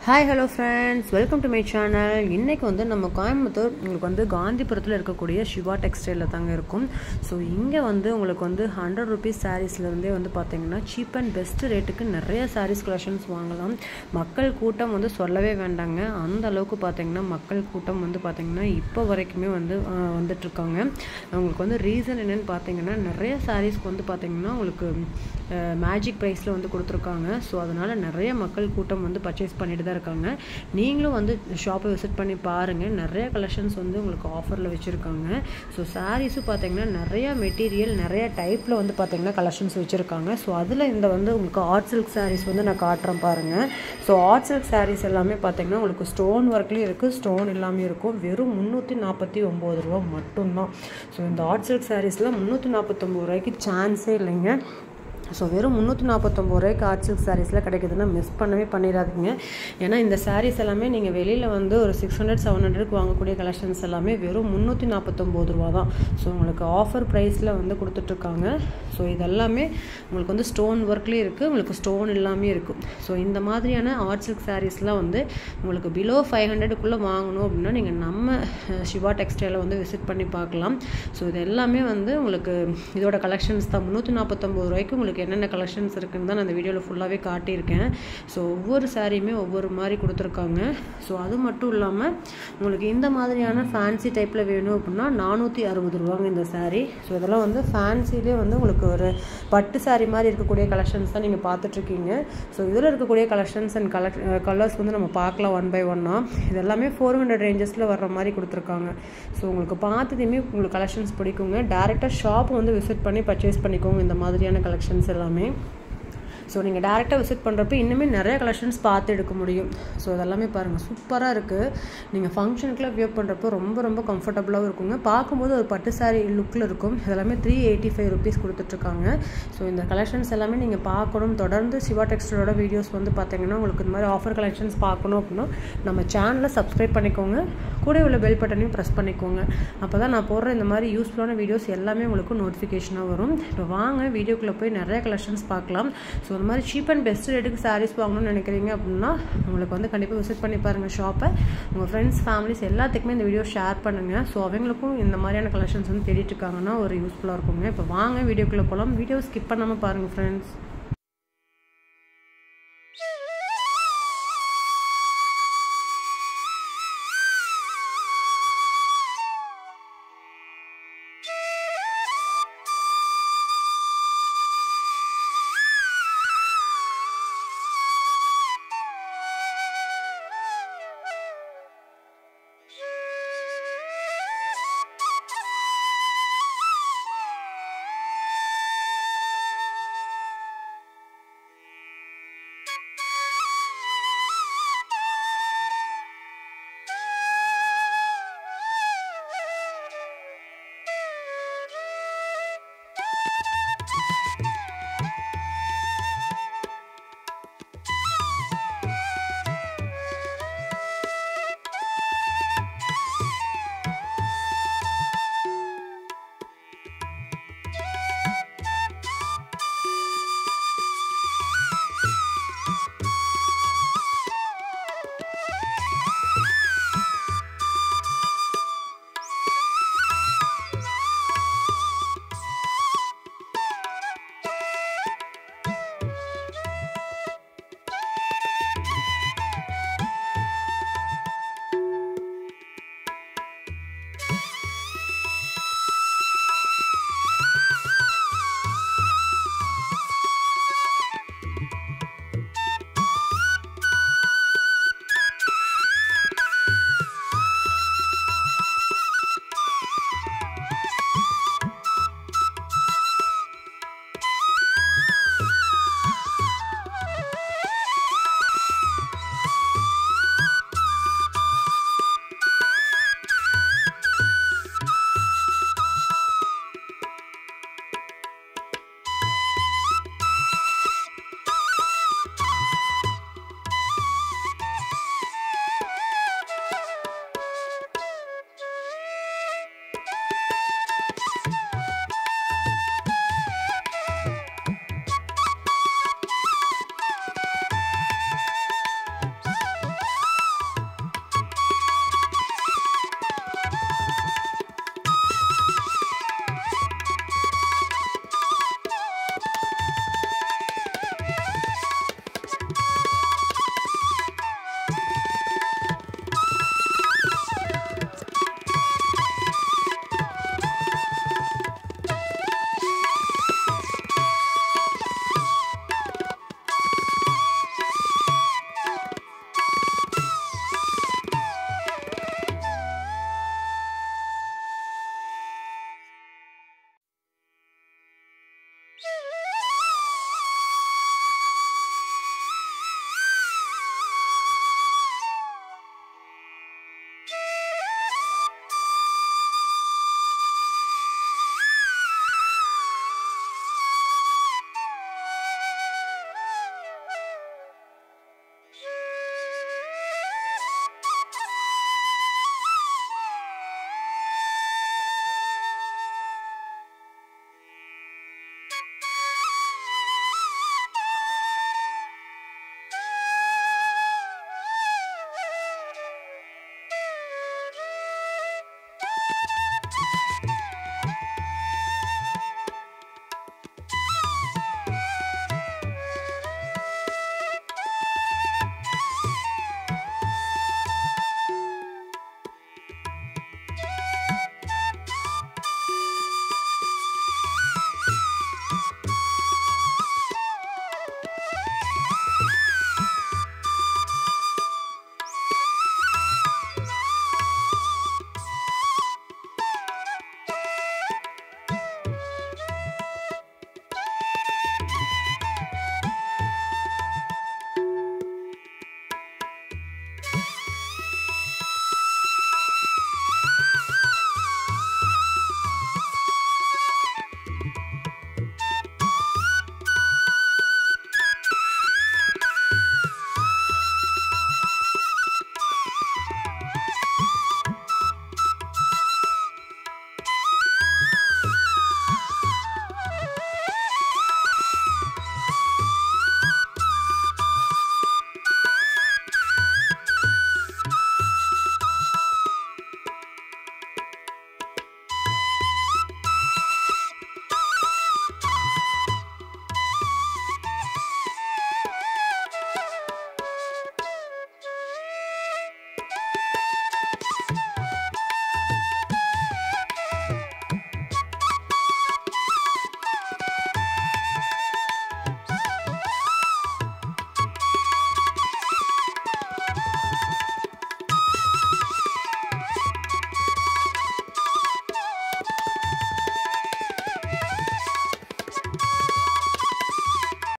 Hi, hello friends, welcome to my channel. இன்னைக்கு வந்து நம்ம கோயம்புத்தூர் உங்களுக்கு வந்து காந்திபுரத்தில் இருக்கக்கூடிய சிவா டெக்ஸ்டைலில் தாங்க இருக்கும். ஸோ இங்கே வந்து உங்களுக்கு வந்து 100 rupees சாரீஸ்லேருந்தே வந்து பார்த்தீங்கன்னா சீப் அண்ட் பெஸ்ட் ரேட்டுக்கு நிறைய சாரீஸ் கலெக்ஷன்ஸ் வாங்கலாம். மக்கள் கூட்டம் வந்து சொல்லவே வேண்டாங்க. அந்த அளவுக்கு பார்த்தீங்கன்னா மக்கள் கூட்டம் வந்து பார்த்தீங்கன்னா இப்போ வரைக்குமே வந்து வந்துட்டுருக்காங்க. உங்களுக்கு வந்து ரீசன் என்னென்னு பார்த்தீங்கன்னா நிறைய சாரீஸ்க்கு வந்து பார்த்தீங்கன்னா உங்களுக்கு மேஜிக் ப்ரைஸில் வந்து கொடுத்துருக்காங்க. ஸோ அதனால் நிறைய மக்கள் கூட்டம் வந்து பர்ச்சேஸ் பண்ணிட்டு தான் இருக்காங்க. நீங்களும் வந்து ஷாப்பை விசிட் பண்ணி பாருங்கள். நிறைய கலெக்ஷன்ஸ் வந்து உங்களுக்கு ஆஃபரில் வச்சுருக்காங்க. ஸோ சாரீஸும் பார்த்தீங்கன்னா நிறையா மெட்டீரியல் நிறைய டைப்பில் வந்து பார்த்தீங்கன்னா கலெக்ஷன்ஸ் வச்சுருக்காங்க. ஸோ அதில் இந்த வந்து உங்களுக்கு ஆர்ட் சில்க் சாரீஸ் வந்து நான் காட்டுறேன் பாருங்கள். ஸோ ஆர்ட் சில்க் சாரீஸ் எல்லாமே பார்த்தீங்கன்னா உங்களுக்கு ஸ்டோன் ஒர்க்லேயும் இருக்குது, ஸ்டோன் எல்லாமே இருக்கும். வெறும் 349 ரூபா மட்டும்தான். ஸோ இந்த ஆர்ட் சில்க் சாரீஸில் 349 ரூபாய்க்கு சான்ஸே இல்லைங்க. ஸோ வெறும் 349 ரூபாய்க்கு ஆர்ட் சில்க் சாரீஸில் கிடைக்குதுன்னா மிஸ் பண்ணவே பண்ணிடாதீங்க. ஏன்னா இந்த சாரீஸ் எல்லாமே நீங்கள் வெளியில் வந்து ஒரு 600-700க்கு வாங்கக்கூடிய கலெக்ஷன்ஸ் எல்லாமே வெறும் 349 ரூபா தான். ஸோ உங்களுக்கு ஆஃபர் ப்ரைஸில் வந்து கொடுத்துட்ருக்காங்க. ஸோ இதெல்லாமே உங்களுக்கு வந்து ஸ்டோன் ஒர்க்லேயே இருக்குது, உங்களுக்கு ஸ்டோன் எல்லாமே இருக்கும். ஸோ இந்த மாதிரியான ஆர்ட் சில்க் சாரீஸ்லாம் வந்து உங்களுக்கு பிலோ 500க்குள்ளே வாங்கணும் அப்படின்னா நீங்கள் நம்ம சிவா டெக்ஸ்டைலை வந்து விசிட் பண்ணி பார்க்கலாம். ஸோ இது எல்லாமே வந்து உங்களுக்கு இதோட கலெக்ஷன்ஸ் தான். 349 ரூபாய்க்கு உங்களுக்கு என்னென்ன கலெக்ஷன்ஸ் இருக்குன்னு தான் நான் இந்த வீடியோவில் ஃபுல்லாகவே காட்டியிருக்கேன். ஸோ ஒவ்வொரு சாரியுமே ஒவ்வொரு மாதிரி கொடுத்துருக்காங்க. ஸோ அது மட்டும் இல்லாமல் உங்களுக்கு இந்த மாதிரியான ஃபேன்சி டைப்பில் வேணும் அப்படின்னா 460 ரூபாங்க இந்த சாரீ. ஸோ இதெல்லாம் வந்து ஃபேன்சிலே வந்து உங்களுக்கு ஒரு பட்டு சாரீ மாதிரி இருக்கக்கூடிய கலெக்ஷன்ஸ் தான் நீங்கள் பார்த்துட்ருக்கீங்க. ஸோ இதில் இருக்கக்கூடிய கலெக்ஷன்ஸ் அண்ட் கலர்ஸ் வந்து நம்ம பார்க்கலாம் ஒன் பை ஒன்னாக. இது எல்லாமே 400 ரேஞ்சஸில் வர்ற மாதிரி கொடுத்துருக்காங்க. ஸோ உங்களுக்கு பார்த்ததுமே உங்களுக்கு கலெக்ஷன்ஸ் பிடிக்குங்க. டேரெக்டாக ஷாப் வந்து விசிட் பண்ணி பர்ச்சேஸ் பண்ணிக்கோங்க இந்த மாதிரியான கலெக்ஷன்ஸ் எல்லாமே. ஸோ நீங்கள் டேரெக்டாக விசிட் பண்ணுறப்ப இன்னுமே நிறைய கலெக்ஷன்ஸ் பார்த்து எடுக்க முடியும். ஸோ அதெல்லாமே பாருங்கள் சூப்பராக இருக்குது. நீங்கள் ஃபங்க்ஷனுக்குலாம் வியர் பண்ணுறப்போ ரொம்ப ரொம்ப கம்ஃபர்டபுளாகவும் இருக்குங்க. பார்க்கும்போது ஒரு பட்டு சாரீ லுக்கில் இருக்கும். இதெல்லாமே 385 rupees கொடுத்துட்ருக்காங்க. ஸோ இந்த கலெக்ஷன்ஸ் எல்லாமே நீங்கள் பார்க்கணும். தொடர்ந்து சிவா டெக்ஸ்டைலோட வீடியோஸ் வந்து பார்த்தீங்கன்னா உங்களுக்கு இந்த மாதிரி ஆஃபர் கலெக்ஷன்ஸ் பார்க்கணும் அப்படின்னா நம்ம சேனலை சப்ஸ்கிரைப் பண்ணிக்கோங்க. கூட உள்ள பெல் பட்டனையும் ப்ரெஸ் பண்ணிக்கோங்க. அப்போ தான் நான் போடுற இந்த மாதிரி யூஸ்ஃபுல்லான வீடியோஸ் எல்லாமே உங்களுக்கு நோட்டிஃபிகேஷனாக வரும். இப்போ வாங்க வீடியோக்குள்ளே போய் நிறைய கலெக்ஷன்ஸ் பார்க்கலாம். ஸோ இந்த மாதிரி சீப் அண்ட் பெஸ்ட் ரேட்டுக்கு சாரீஸ் வாங்கணும்னு நினைக்கிறீங்க அப்படின்னா உங்களுக்கு வந்து கண்டிப்பாக விசிட் பண்ணி பாருங்கள் ஷாப்பை. உங்கள் ஃப்ரெண்ட்ஸ் ஃபேமிலிஸ் எல்லாத்துக்குமே இந்த வீடியோ ஷேர் பண்ணுங்கள். ஸோ அவங்களுக்கும் இந்த மாதிரியான கலெக்ஷன்ஸ் வந்து தேடிட்டு இருக்காங்கன்னா ஒரு யூஸ்ஃபுல்லாக இருக்குங்க. இப்போ வாங்க வீடியோக்குள்ளே போகலாம். வீடியோ ஸ்கிப் பண்ணாமல் பாருங்கள் ஃப்ரெண்ட்ஸ்.